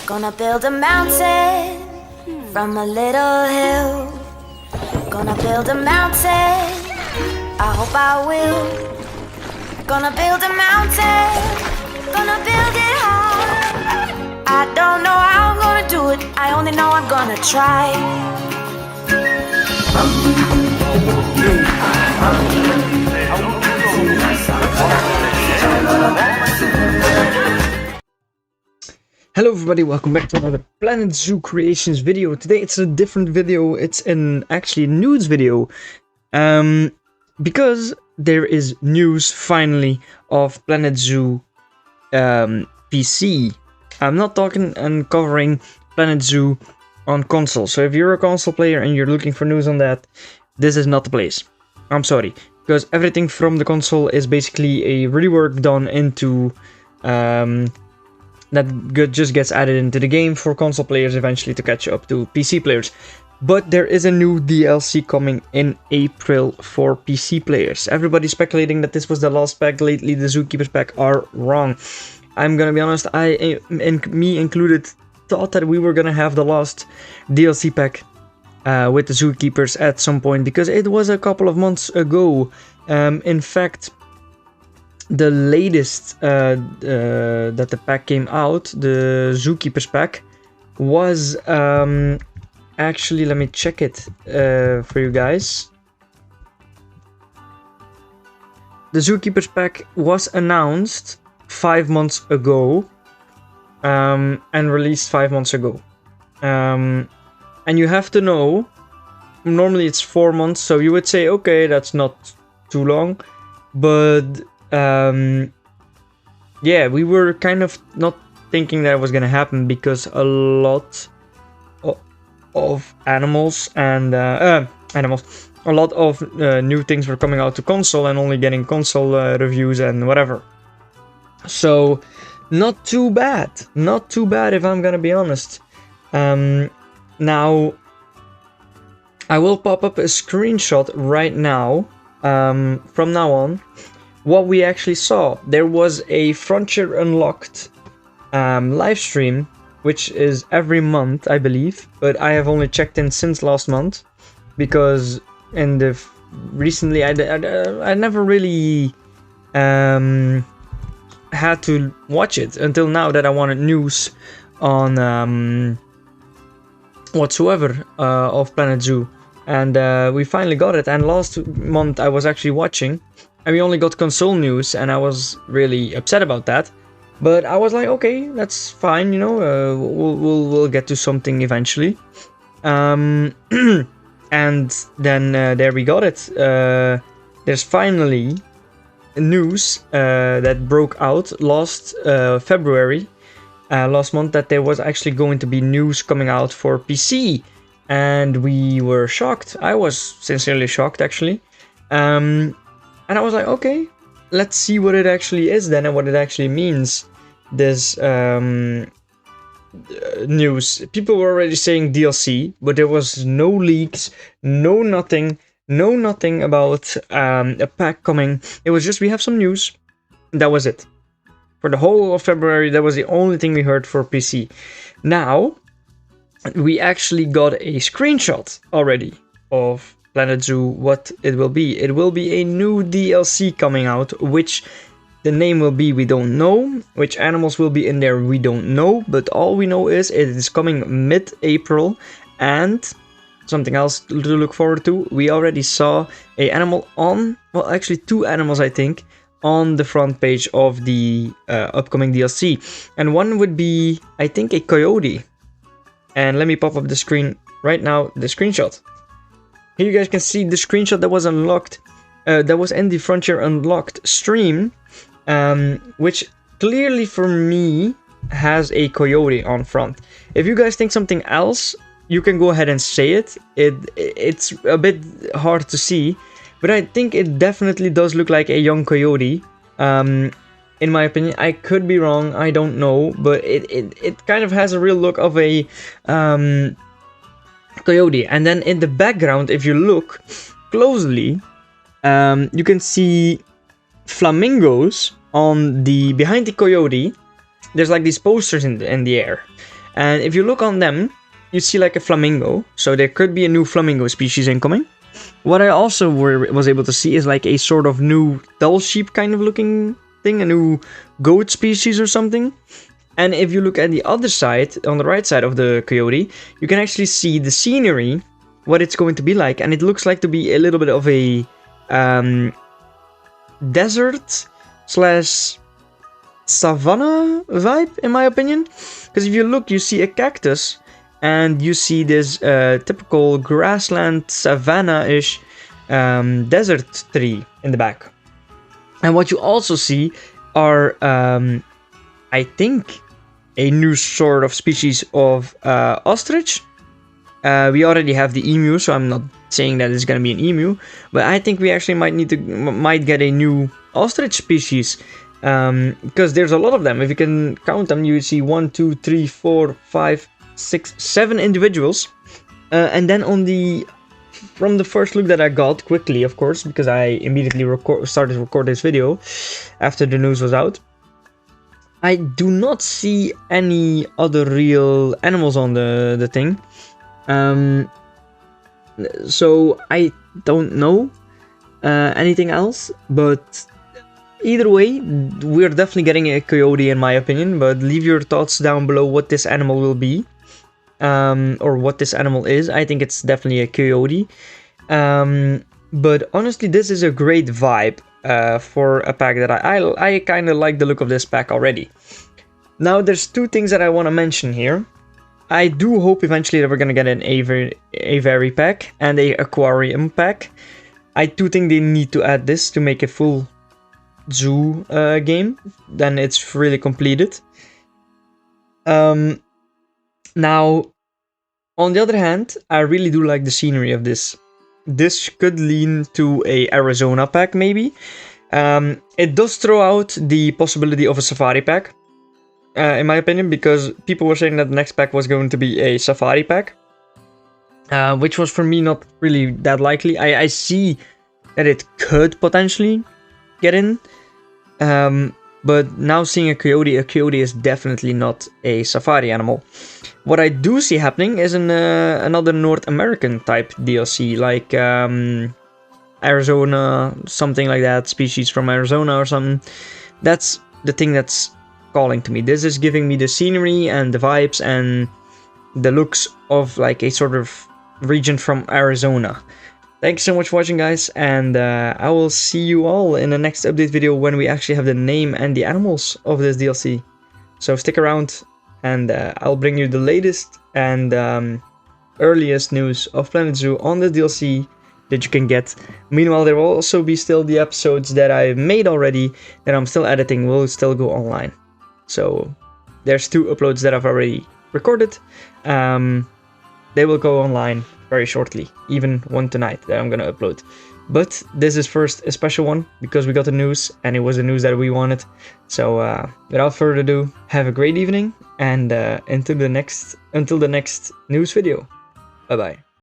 Gonna build a mountain from a little hill. Gonna build a mountain, I hope I will. Gonna build a mountain, gonna build it high. I don't know how I'm gonna do it, I only know I'm gonna try. Hello everybody, welcome back to another Planet Zoo Creations video. Today it's a different video, it's actually a news video. Because there is news finally of Planet Zoo PC. I'm not talking and covering Planet Zoo on console. So if you're a console player and you're looking for news on that, this is not the place. I'm sorry, because everything from the console is basically a rework done into that just gets added into the game for console players eventually to catch up to PC players. But there is a new DLC coming in April for PC players. Everybody's speculating that this was the last pack. Lately, the Zookeepers pack are wrong. I'm gonna be honest, I, and me included, thought that we were gonna have the last DLC pack with the Zookeepers at some point, because it was a couple of months ago. In fact, the latest that the pack came out, the Zookeepers pack, was actually, let me check it for you guys. The Zookeepers pack was announced 5 months ago and released 5 months ago. And you have to know, normally it's 4 months, so you would say, okay, that's not too long, but yeah, we were kind of not thinking that was gonna happen, because a lot of animals and a lot of new things were coming out to console and only getting console reviews and whatever. So not too bad if I'm gonna be honest. Now I will pop up a screenshot right now from now on what we actually saw. There was a Frontier Unlocked live stream, which is every month, I believe, but I have only checked in since last month, because in the recently I never really had to watch it until now that I wanted news on whatsoever of Planet Zoo, and we finally got it. And last month I was actually watching, and we only got console news, and I was really upset about that. But I was like, okay, that's fine, you know, we'll get to something eventually. And then there we got it. There's finally news that broke out last February, last month, that there was actually going to be news coming out for PC. And we were shocked. I was sincerely shocked, actually. And I was like, okay, let's see what it actually is then, and what it actually means, this news. People were already saying DLC, but there was no leaks, no nothing about a pack coming. It was just, we have some news. That was it. For the whole of February, that was the only thing we heard for PC. Now, we actually got a screenshot already of Planet Zoo, what it will be. It will be a new DLC coming out, which the name will be, we don't know. Which animals will be in there, we don't know. But all we know is it is coming mid-April. And something else to look forward to, we already saw a animal on, well, actually 2 animals, I think, on the front page of the upcoming DLC. And one would be, I think, a coyote. And let me pop up the screen right now, the screenshot. Here you guys can see the screenshot that was unlocked, that was in the Frontier Unlocked stream, which clearly for me has a coyote on front. If you guys think something else, you can go ahead and say it. It's a bit hard to see, but I think it definitely does look like a young coyote. In my opinion, I could be wrong, I don't know, but it kind of has a real look of a coyote. And then in the background, if you look closely, you can see flamingos on the behind the coyote. There's like these posters in the air, And if you look on them, you see like a flamingo. So there could be a new flamingo species incoming. What I also was able to see is like a sort of new dull sheep kind of looking thing, a new goat species or something. And if you look at the other side, on the right side of the coyote, you can actually see the scenery, what it's going to be like. And it looks like to be a little bit of a desert slash savanna vibe, in my opinion. Because if you look, you see a cactus and you see this typical grassland savanna-ish desert tree in the back. And what you also see are, I think, a new sort of species of ostrich. We already have the emu, so I'm not saying that it's going to be an emu, but I think we actually might get a new ostrich species, because there's a lot of them. If you can count them, you see 1, 2, 3, 4, 5, 6, 7 individuals. And then from the first look that I got quickly, of course, because I immediately started to record this video after the news was out, I do not see any other real animals on the thing. So I don't know anything else, but either way, we're definitely getting a coyote in my opinion. But leave your thoughts down below what this animal will be, or what this animal is. I think it's definitely a coyote. But honestly, this is a great vibe for a pack that I kind of like the look of this pack already. Now, there's 2 things that I want to mention here. I do hope eventually that we're going to get an aviary pack and a aquarium pack. I do think they need to add this to make a full zoo game. Then it's really completed. Now, on the other hand, I really do like the scenery of this. This could lean to a Arizona pack, maybe. It does throw out the possibility of a safari pack, in my opinion, because people were saying that the next pack was going to be a safari pack, which was for me not really that likely. I see that it could potentially get in, but now seeing a coyote is definitely not a safari animal. What I do see happening is another North American type DLC, like Arizona, something like that, species from Arizona or something. That's the thing that's calling to me. This is giving me the scenery and the vibes and the looks of like a sort of region from Arizona. Thanks so much for watching, guys, and I will see you all in the next update video when we actually have the name and the animals of this DLC. So stick around, and I'll bring you the latest and earliest news of Planet Zoo on the DLC that you can get. Meanwhile, there will also be still the episodes that I made already that I'm still editing will still go online. So there's 2 uploads that I've already recorded. They will go online very shortly, even one tonight that I'm gonna upload. But this is first a special one because we got the news and it was the news that we wanted. So without further ado, have a great evening, and until the next news video. Bye bye.